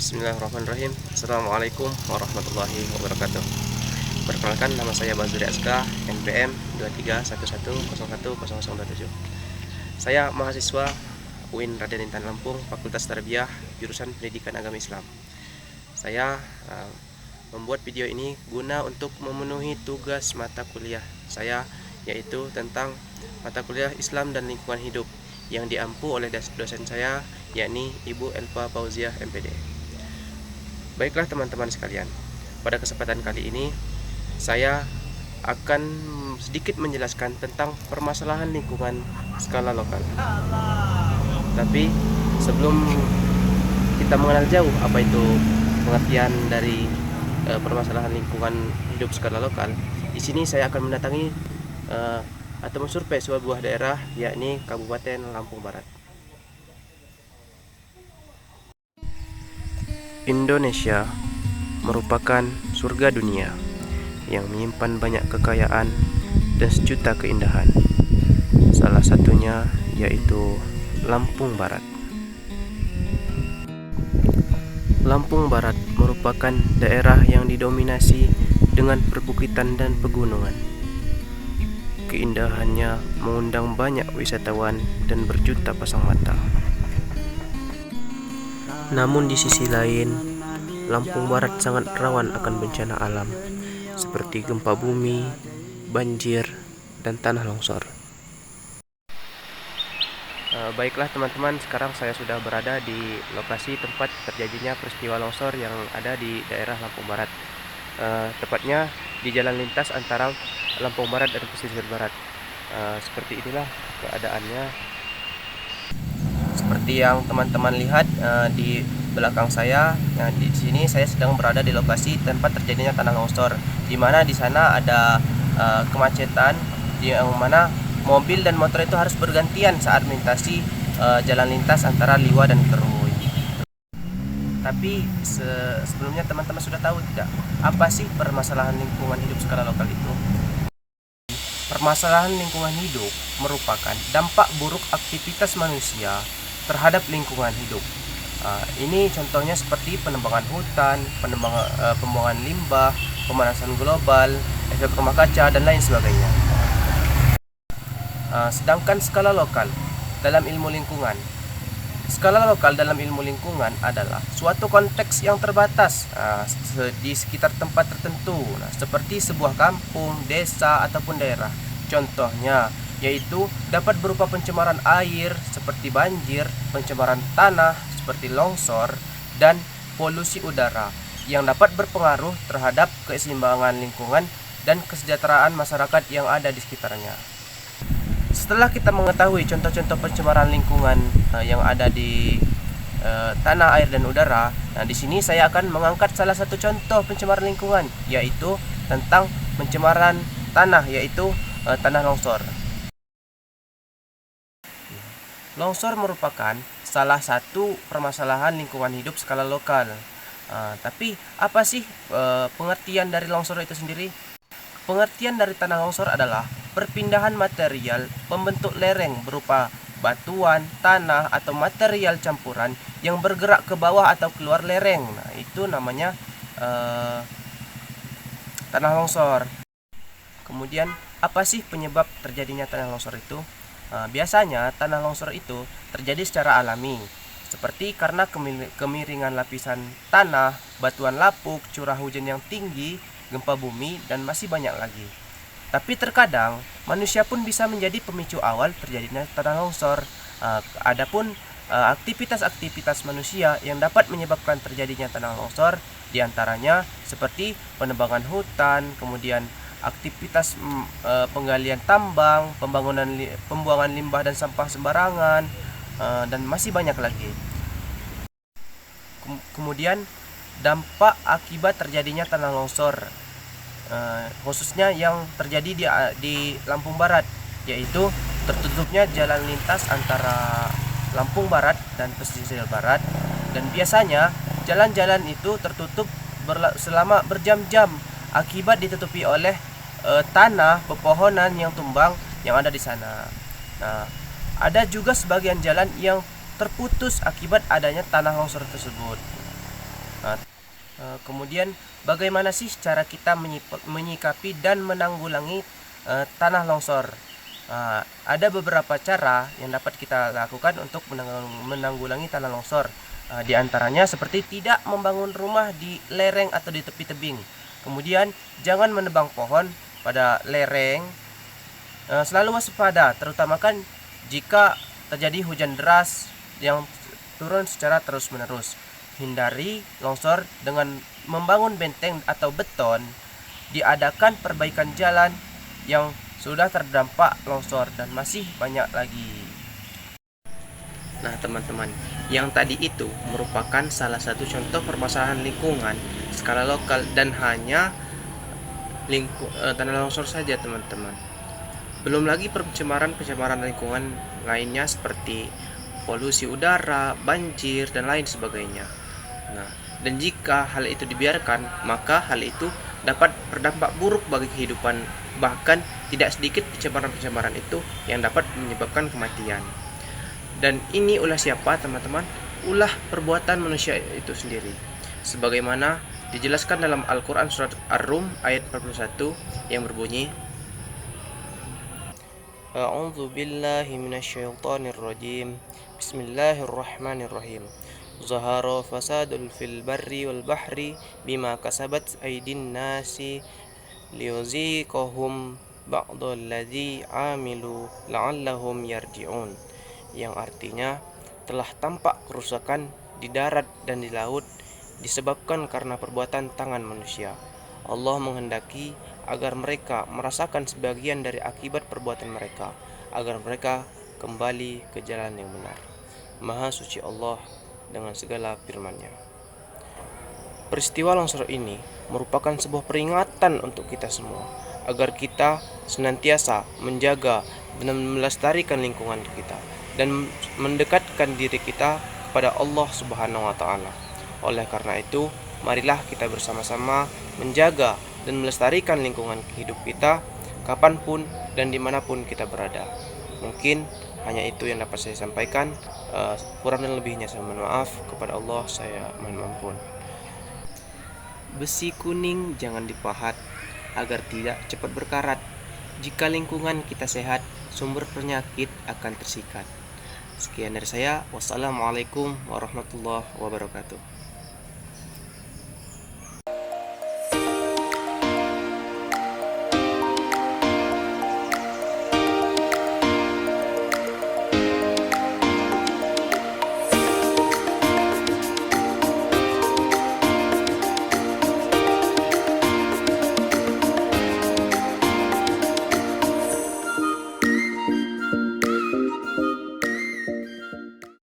Bismillahirrahmanirrahim. Assalamualaikum warahmatullahi wabarakatuh. Perkenalkan, nama saya Bazuri Aska, NPM 2311010027. Saya mahasiswa UIN Raden Intan Lampung, Fakultas Tarbiyah, jurusan Pendidikan Agama Islam. Saya membuat video ini guna untuk memenuhi tugas mata kuliah saya, yaitu tentang mata kuliah Islam dan Lingkungan Hidup yang diampu oleh dosen saya, yakni Ibu Elva Fauziah MPD. Baiklah teman-teman sekalian, pada kesempatan kali ini saya akan sedikit menjelaskan tentang permasalahan lingkungan skala lokal. Tapi sebelum kita mengenal jauh apa itu pengertian dari permasalahan lingkungan hidup skala lokal, di sini saya akan mendatangi atau mensurvei sebuah daerah, yakni Kabupaten Lampung Barat. Indonesia merupakan surga dunia yang menyimpan banyak kekayaan dan sejuta keindahan. Salah satunya yaitu Lampung Barat. Lampung Barat merupakan daerah yang didominasi dengan perbukitan dan pegunungan. Keindahannya mengundang banyak wisatawan dan berjuta pasang mata. Namun di sisi lain, Lampung Barat sangat rawan akan bencana alam seperti gempa bumi, banjir, dan tanah longsor. Baiklah teman-teman, sekarang saya sudah berada di lokasi tempat terjadinya peristiwa longsor yang ada di daerah Lampung Barat. Tepatnya di jalan lintas antara Lampung Barat dan Pesisir Barat. Seperti inilah keadaannya. Seperti yang teman-teman lihat di belakang saya, di sini saya sedang berada di lokasi tempat terjadinya tanah longsor, di mana di sana ada kemacetan, yang mana mobil dan motor itu harus bergantian saat melintasi jalan lintas antara Liwa dan Kerui. Tapi sebelumnya teman-teman sudah tahu tidak, apa sih permasalahan lingkungan hidup skala lokal itu? Permasalahan lingkungan hidup merupakan dampak buruk aktivitas manusia terhadap lingkungan hidup. Ini contohnya seperti penebangan hutan, pembuangan limbah, pemanasan global, efek rumah kaca, dan lain sebagainya. Sedangkan skala lokal dalam ilmu lingkungan, adalah suatu konteks yang terbatas di sekitar tempat tertentu, seperti sebuah kampung, desa, ataupun daerah. Contohnya yaitu dapat berupa pencemaran air seperti banjir, pencemaran tanah seperti longsor, dan polusi udara yang dapat berpengaruh terhadap keseimbangan lingkungan dan kesejahteraan masyarakat yang ada di sekitarnya. Setelah kita mengetahui contoh-contoh pencemaran lingkungan yang ada di tanah, air, dan udara, di sini saya akan mengangkat salah satu contoh pencemaran lingkungan, yaitu tentang pencemaran tanah, yaitu tanah longsor. Longsor merupakan salah satu permasalahan lingkungan hidup skala lokal. Tapi apa sih pengertian dari longsor itu sendiri? Pengertian dari tanah longsor adalah perpindahan material pembentuk lereng berupa batuan, tanah, atau material campuran yang bergerak ke bawah atau keluar lereng. Itu namanya tanah longsor. Kemudian apa sih penyebab terjadinya tanah longsor itu? Biasanya tanah longsor itu terjadi secara alami, seperti karena kemiringan lapisan tanah, batuan lapuk, curah hujan yang tinggi, gempa bumi, dan masih banyak lagi. Tapi terkadang manusia pun bisa menjadi pemicu awal terjadinya tanah longsor. Adapun aktivitas-aktivitas manusia yang dapat menyebabkan terjadinya tanah longsor diantaranya seperti penebangan hutan, kemudian aktivitas penggalian tambang, pembuangan limbah dan sampah sembarangan, dan masih banyak lagi. Kemudian dampak akibat terjadinya tanah longsor, khususnya yang terjadi di Lampung Barat, yaitu tertutupnya jalan lintas antara Lampung Barat dan Pesisir Barat, dan biasanya jalan-jalan itu tertutup selama berjam-jam akibat ditutupi oleh tanah, pepohonan yang tumbang yang ada di sana. Ada juga sebagian jalan yang terputus akibat adanya tanah longsor tersebut. Kemudian bagaimana sih cara kita menyikapi dan menanggulangi tanah longsor? Ada beberapa cara yang dapat kita lakukan untuk menanggulangi tanah longsor. Di antaranya seperti tidak membangun rumah di lereng atau di tepi tebing. Kemudian jangan menebang pohon pada lereng. Selalu waspada, terutama kan jika terjadi hujan deras yang turun secara terus-menerus. Hindari longsor dengan membangun benteng atau beton. Diadakan perbaikan jalan yang sudah terdampak longsor, dan masih banyak lagi. Nah teman-teman, yang tadi itu merupakan salah satu contoh permasalahan lingkungan skala lokal dan hanya tanah longsor saja teman-teman. Belum lagi pencemaran lingkungan lainnya seperti polusi udara, banjir, dan lain sebagainya. Nah, dan jika hal itu dibiarkan, maka hal itu dapat berdampak buruk bagi kehidupan. Bahkan tidak sedikit pencemaran itu yang dapat menyebabkan kematian. Dan ini ulah siapa teman-teman? Ulah perbuatan manusia itu sendiri. Sebagaimana dijelaskan dalam Al-Quran surat Ar-Rum ayat 41 yang berbunyi, A'udzu billahi minasyaitonir rajim. Bismillahirrahmanirrahim. Zahara fasadul fil barri wal bahri bima kasabat aydin nasi liyuziqahum ba'dalladzi amilu la'allahum yarji'un. Yang artinya, telah tampak kerusakan di darat dan di laut disebabkan karena perbuatan tangan manusia. Allah menghendaki agar mereka merasakan sebagian dari akibat perbuatan mereka, agar mereka kembali ke jalan yang benar. Maha suci Allah dengan segala firman-Nya. Peristiwa longsor ini merupakan sebuah peringatan untuk kita semua, agar kita senantiasa menjaga dan melestarikan lingkungan kita dan mendekatkan diri kita kepada Allah Subhanahu wa Ta'ala. Oleh karena itu, marilah kita bersama-sama menjaga dan melestarikan lingkungan hidup kita kapanpun dan dimanapun kita berada. Mungkin hanya itu yang dapat saya sampaikan. Kurang dan lebihnya saya mohon maaf. Kepada Allah saya mohon ampun. Besi kuning jangan dipahat agar tidak cepat berkarat. Jika lingkungan kita sehat, sumber penyakit akan tersikat. Sekian dari saya. Wassalamualaikum warahmatullahi wabarakatuh.